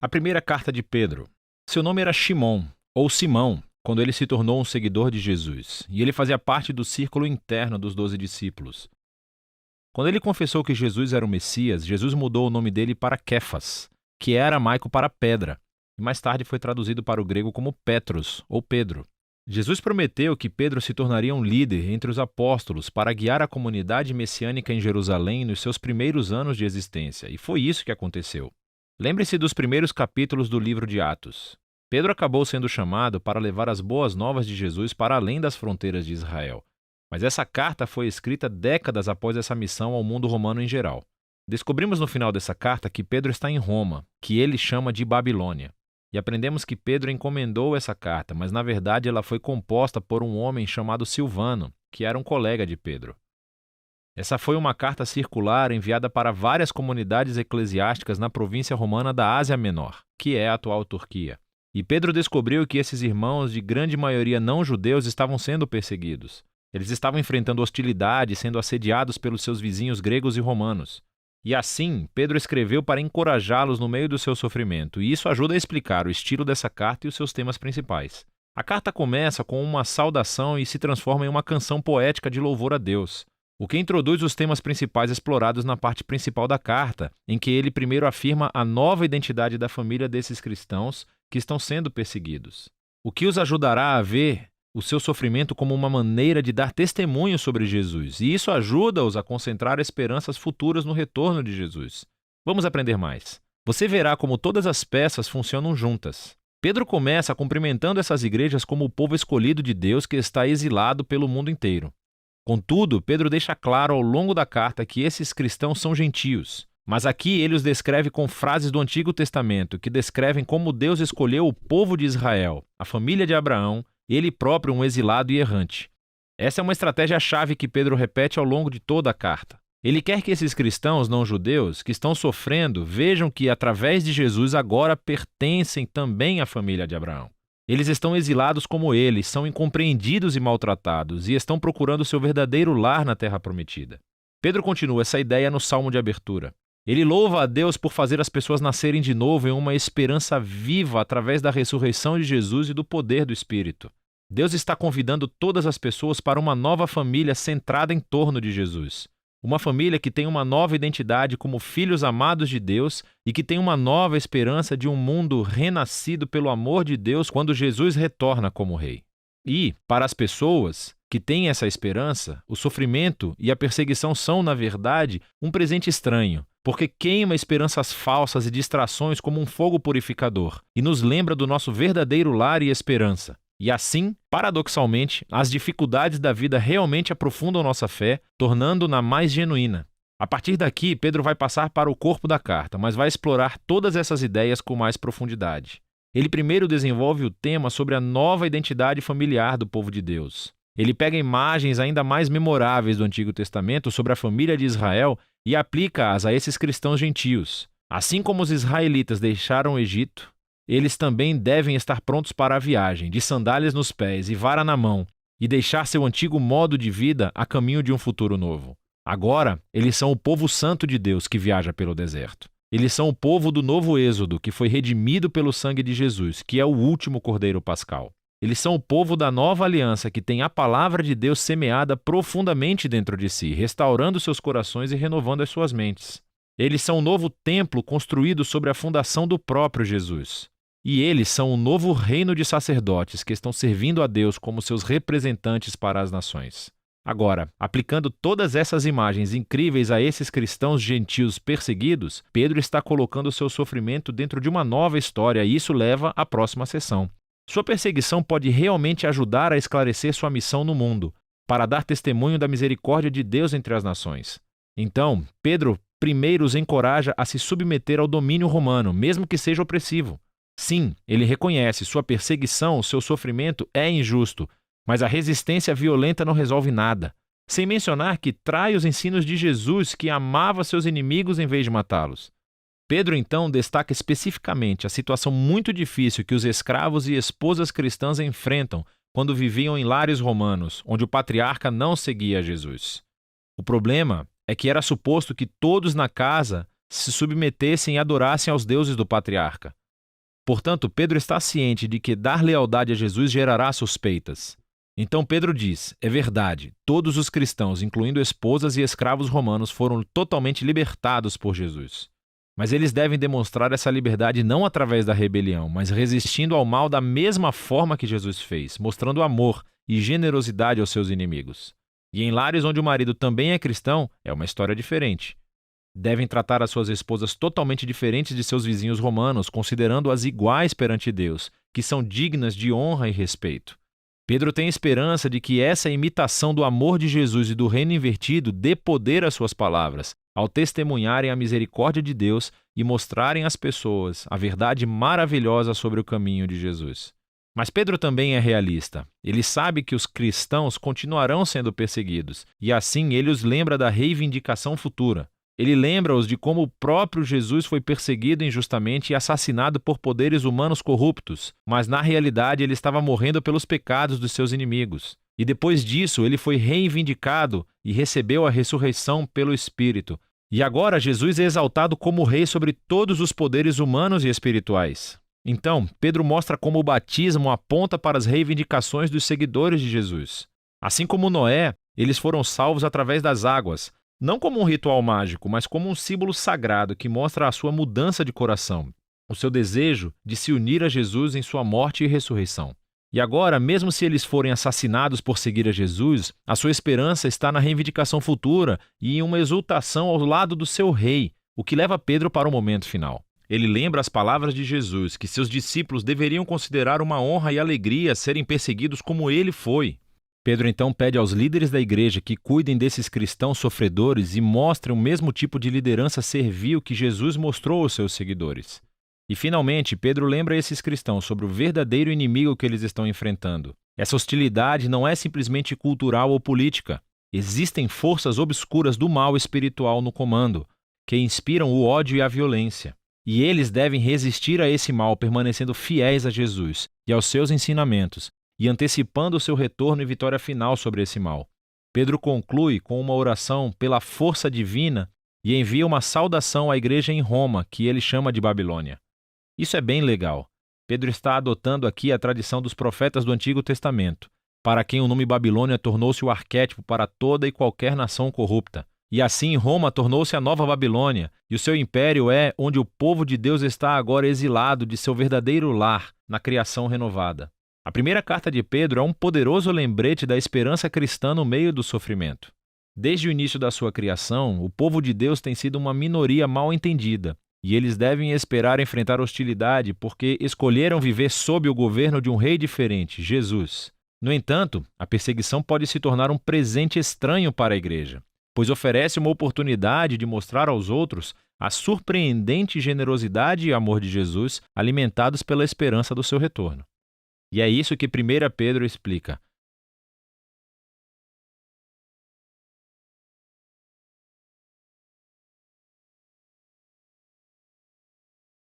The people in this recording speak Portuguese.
A primeira carta de Pedro. Seu nome era Shimon, ou Simão, quando ele se tornou um seguidor de Jesus, e ele fazia parte do círculo interno dos 12 discípulos. Quando ele confessou que Jesus era o Messias, Jesus mudou o nome dele para Kéfas, que é aramaico para pedra, e mais tarde foi traduzido para o grego como Petros, ou Pedro. Jesus prometeu que Pedro se tornaria um líder entre os apóstolos para guiar a comunidade messiânica em Jerusalém nos seus primeiros anos de existência, e foi isso que aconteceu. Lembre-se dos primeiros capítulos do livro de Atos. Pedro acabou sendo chamado para levar as boas novas de Jesus para além das fronteiras de Israel. Mas essa carta foi escrita décadas após essa missão ao mundo romano em geral. Descobrimos no final dessa carta que Pedro está em Roma, que ele chama de Babilônia. E aprendemos que Pedro encomendou essa carta, mas na verdade ela foi composta por um homem chamado Silvano, que era um colega de Pedro. Essa foi uma carta circular enviada para várias comunidades eclesiásticas na província romana da Ásia Menor, que é a atual Turquia. E Pedro descobriu que esses irmãos, de grande maioria não judeus, estavam sendo perseguidos. Eles estavam enfrentando hostilidade, sendo assediados pelos seus vizinhos gregos e romanos. E assim, Pedro escreveu para encorajá-los no meio do seu sofrimento, e isso ajuda a explicar o estilo dessa carta e os seus temas principais. A carta começa com uma saudação e se transforma em uma canção poética de louvor a Deus, o que introduz os temas principais explorados na parte principal da carta, em que ele primeiro afirma a nova identidade da família desses cristãos que estão sendo perseguidos, o que os ajudará a ver o seu sofrimento como uma maneira de dar testemunho sobre Jesus, e isso ajuda-os a concentrar esperanças futuras no retorno de Jesus. Vamos aprender mais. Você verá como todas as peças funcionam juntas. Pedro começa cumprimentando essas igrejas como o povo escolhido de Deus que está exilado pelo mundo inteiro. Contudo, Pedro deixa claro ao longo da carta que esses cristãos são gentios, mas aqui ele os descreve com frases do Antigo Testamento que descrevem como Deus escolheu o povo de Israel, a família de Abraão, ele próprio um exilado e errante. Essa é uma estratégia-chave que Pedro repete ao longo de toda a carta. Ele quer que esses cristãos não-judeus que estão sofrendo vejam que, através de Jesus, agora pertencem também à família de Abraão. Eles estão exilados como ele, são incompreendidos e maltratados, e estão procurando seu verdadeiro lar na Terra Prometida. Pedro continua essa ideia no Salmo de abertura. Ele louva a Deus por fazer as pessoas nascerem de novo em uma esperança viva através da ressurreição de Jesus e do poder do Espírito. Deus está convidando todas as pessoas para uma nova família centrada em torno de Jesus. Uma família que tem uma nova identidade como filhos amados de Deus e que tem uma nova esperança de um mundo renascido pelo amor de Deus quando Jesus retorna como Rei. E, para as pessoas que têm essa esperança, o sofrimento e a perseguição são, na verdade, um presente estranho, porque queima esperanças falsas e distrações como um fogo purificador e nos lembra do nosso verdadeiro lar e esperança. E assim, paradoxalmente, as dificuldades da vida realmente aprofundam nossa fé, tornando-na mais genuína. A partir daqui, Pedro vai passar para o corpo da carta, mas vai explorar todas essas ideias com mais profundidade. Ele primeiro desenvolve o tema sobre a nova identidade familiar do povo de Deus. Ele pega imagens ainda mais memoráveis do Antigo Testamento sobre a família de Israel e aplica-as a esses cristãos gentios. Assim como os israelitas deixaram o Egito, eles também devem estar prontos para a viagem, de sandálias nos pés e vara na mão, e deixar seu antigo modo de vida a caminho de um futuro novo. Agora, eles são o povo santo de Deus que viaja pelo deserto. Eles são o povo do novo êxodo que foi redimido pelo sangue de Jesus, que é o último cordeiro pascal. Eles são o povo da nova aliança que tem a palavra de Deus semeada profundamente dentro de si, restaurando seus corações e renovando as suas mentes. Eles são o novo templo construído sobre a fundação do próprio Jesus. E eles são o novo reino de sacerdotes que estão servindo a Deus como seus representantes para as nações. Agora, aplicando todas essas imagens incríveis a esses cristãos gentios perseguidos, Pedro está colocando seu sofrimento dentro de uma nova história e isso leva à próxima sessão. Sua perseguição pode realmente ajudar a esclarecer sua missão no mundo, para dar testemunho da misericórdia de Deus entre as nações. Então, Pedro primeiro os encoraja a se submeter ao domínio romano, mesmo que seja opressivo. Sim, ele reconhece sua perseguição, seu sofrimento é injusto, mas a resistência violenta não resolve nada. Sem mencionar que trai os ensinos de Jesus, que amava seus inimigos em vez de matá-los. Pedro, então, destaca especificamente a situação muito difícil que os escravos e esposas cristãs enfrentam quando viviam em lares romanos, onde o patriarca não seguia Jesus. O problema é que era suposto que todos na casa se submetessem e adorassem aos deuses do patriarca. Portanto, Pedro está ciente de que dar lealdade a Jesus gerará suspeitas. Então Pedro diz: é verdade, todos os cristãos, incluindo esposas e escravos romanos, foram totalmente libertados por Jesus. Mas eles devem demonstrar essa liberdade não através da rebelião, mas resistindo ao mal da mesma forma que Jesus fez, mostrando amor e generosidade aos seus inimigos. E em lares onde o marido também é cristão, é uma história diferente. Devem tratar as suas esposas totalmente diferentes de seus vizinhos romanos, considerando-as iguais perante Deus, que são dignas de honra e respeito. Pedro tem esperança de que essa imitação do amor de Jesus e do reino invertido dê poder às suas palavras, ao testemunharem a misericórdia de Deus e mostrarem às pessoas a verdade maravilhosa sobre o caminho de Jesus. Mas Pedro também é realista. Ele sabe que os cristãos continuarão sendo perseguidos, e assim ele os lembra da reivindicação futura. Ele lembra-os de como o próprio Jesus foi perseguido injustamente e assassinado por poderes humanos corruptos, mas na realidade ele estava morrendo pelos pecados dos seus inimigos. E depois disso ele foi reivindicado e recebeu a ressurreição pelo Espírito. E agora Jesus é exaltado como rei sobre todos os poderes humanos e espirituais. Então, Pedro mostra como o batismo aponta para as reivindicações dos seguidores de Jesus. Assim como Noé, eles foram salvos através das águas, não como um ritual mágico, mas como um símbolo sagrado que mostra a sua mudança de coração, o seu desejo de se unir a Jesus em sua morte e ressurreição. E agora, mesmo se eles forem assassinados por seguir a Jesus, a sua esperança está na reivindicação futura e em uma exultação ao lado do seu rei, o que leva Pedro para o momento final. Ele lembra as palavras de Jesus, que seus discípulos deveriam considerar uma honra e alegria serem perseguidos como ele foi. Pedro então pede aos líderes da igreja que cuidem desses cristãos sofredores e mostrem o mesmo tipo de liderança servil que Jesus mostrou aos seus seguidores. E finalmente, Pedro lembra esses cristãos sobre o verdadeiro inimigo que eles estão enfrentando. Essa hostilidade não é simplesmente cultural ou política. Existem forças obscuras do mal espiritual no comando, que inspiram o ódio e a violência. E eles devem resistir a esse mal permanecendo fiéis a Jesus e aos seus ensinamentos, e antecipando o seu retorno e vitória final sobre esse mal. Pedro conclui com uma oração pela força divina e envia uma saudação à igreja em Roma, que ele chama de Babilônia. Isso é bem legal. Pedro está adotando aqui a tradição dos profetas do Antigo Testamento, para quem o nome Babilônia tornou-se o arquétipo para toda e qualquer nação corrupta. E assim Roma tornou-se a nova Babilônia, e o seu império é onde o povo de Deus está agora exilado de seu verdadeiro lar, na criação renovada. A primeira carta de Pedro é um poderoso lembrete da esperança cristã no meio do sofrimento. Desde o início da sua criação, o povo de Deus tem sido uma minoria mal entendida, e eles devem esperar enfrentar hostilidade porque escolheram viver sob o governo de um rei diferente, Jesus. No entanto, a perseguição pode se tornar um presente estranho para a igreja, pois oferece uma oportunidade de mostrar aos outros a surpreendente generosidade e amor de Jesus, alimentados pela esperança do seu retorno. E é isso que 1 Pedro explica.